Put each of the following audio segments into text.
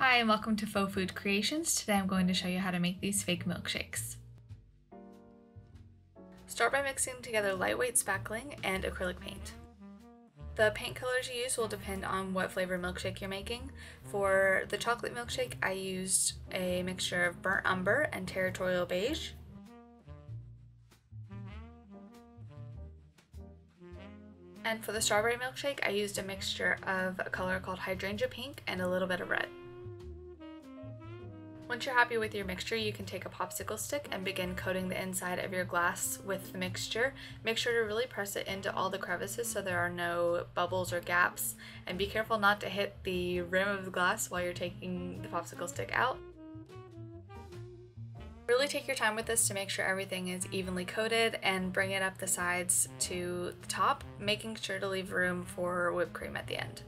Hi and welcome to Faux Food Creations. Today I'm going to show you how to make these fake milkshakes. Start by mixing together lightweight spackling and acrylic paint. The paint colors you use will depend on what flavor milkshake you're making. For the chocolate milkshake, I used a mixture of burnt umber and territorial beige. And for the strawberry milkshake, I used a mixture of a color called hydrangea pink and a little bit of red. Once you're happy with your mixture, you can take a popsicle stick and begin coating the inside of your glass with the mixture. Make sure to really press it into all the crevices so there are no bubbles or gaps, and be careful not to hit the rim of the glass while you're taking the popsicle stick out. Really take your time with this to make sure everything is evenly coated and bring it up the sides to the top, making sure to leave room for whipped cream at the end.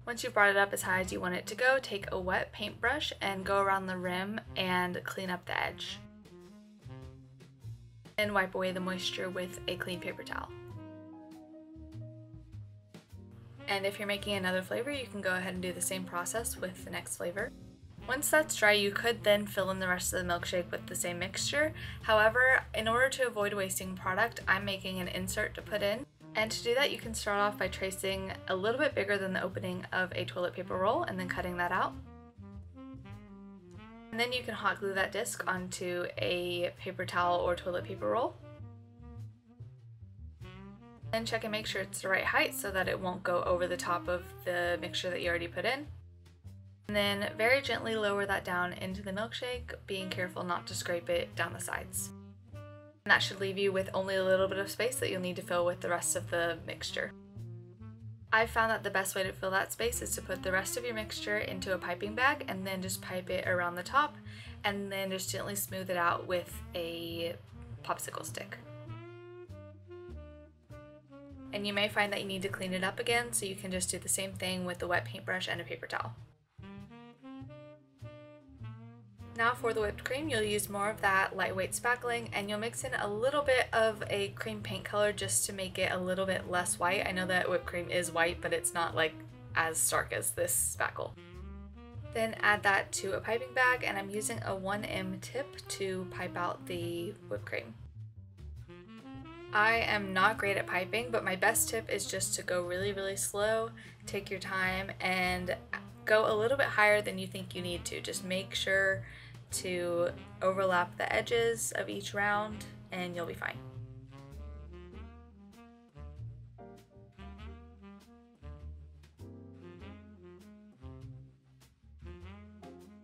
Once you've brought it up as high as you want it to go, take a wet paintbrush and go around the rim and clean up the edge. And wipe away the moisture with a clean paper towel. And if you're making another flavor, you can go ahead and do the same process with the next flavor. Once that's dry, you could then fill in the rest of the milkshake with the same mixture. However, in order to avoid wasting product, I'm making an insert to put in. And to do that, you can start off by tracing a little bit bigger than the opening of a toilet paper roll and then cutting that out. And then you can hot glue that disc onto a paper towel or toilet paper roll. Then check and make sure it's the right height so that it won't go over the top of the mixture that you already put in. And then very gently lower that down into the milkshake, being careful not to scrape it down the sides. And that should leave you with only a little bit of space that you'll need to fill with the rest of the mixture. I've found that the best way to fill that space is to put the rest of your mixture into a piping bag and then just pipe it around the top and then just gently smooth it out with a popsicle stick. And you may find that you need to clean it up again, so you can just do the same thing with the wet paintbrush and a paper towel. Now for the whipped cream, you'll use more of that lightweight spackling and you'll mix in a little bit of a cream paint color just to make it a little bit less white. I know that whipped cream is white, but it's not like as stark as this spackle. Then add that to a piping bag, and I'm using a 1M tip to pipe out the whipped cream. I am not great at piping, but my best tip is just to go really slow, take your time, and go a little bit higher than you think you need to. Just make sure to overlap the edges of each round and you'll be fine.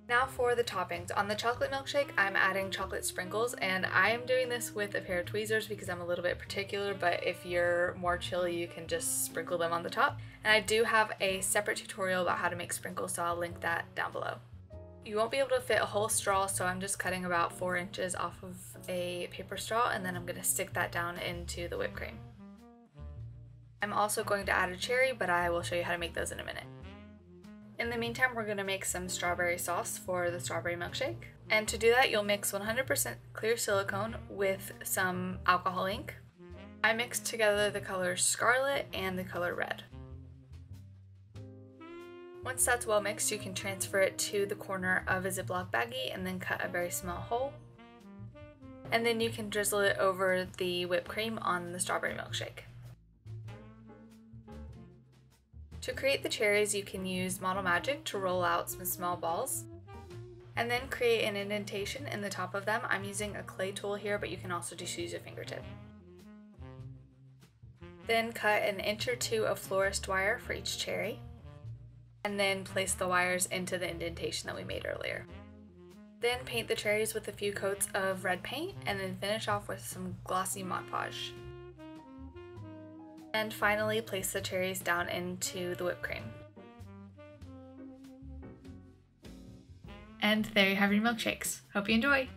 Now for the toppings. On the chocolate milkshake, I'm adding chocolate sprinkles, and I am doing this with a pair of tweezers because I'm a little bit particular, but if you're more chill, you can just sprinkle them on the top. And I do have a separate tutorial about how to make sprinkles, so I'll link that down below. You won't be able to fit a whole straw, so I'm just cutting about 4 inches off of a paper straw, and then I'm going to stick that down into the whipped cream. I'm also going to add a cherry, but I will show you how to make those in a minute. In the meantime, we're going to make some strawberry sauce for the strawberry milkshake. And to do that, you'll mix 100% clear silicone with some alcohol ink. I mixed together the colors scarlet and the color red. Once that's well mixed, you can transfer it to the corner of a Ziploc baggie and then cut a very small hole. And then you can drizzle it over the whipped cream on the strawberry milkshake. To create the cherries, you can use Model Magic to roll out some small balls and then create an indentation in the top of them. I'm using a clay tool here, but you can also just use a fingertip. Then cut an inch or 2 of florist wire for each cherry, and then place the wires into the indentation that we made earlier. Then paint the cherries with a few coats of red paint and then finish off with some glossy Mod Podge. And finally, place the cherries down into the whipped cream. And there you have your milkshakes. Hope you enjoy!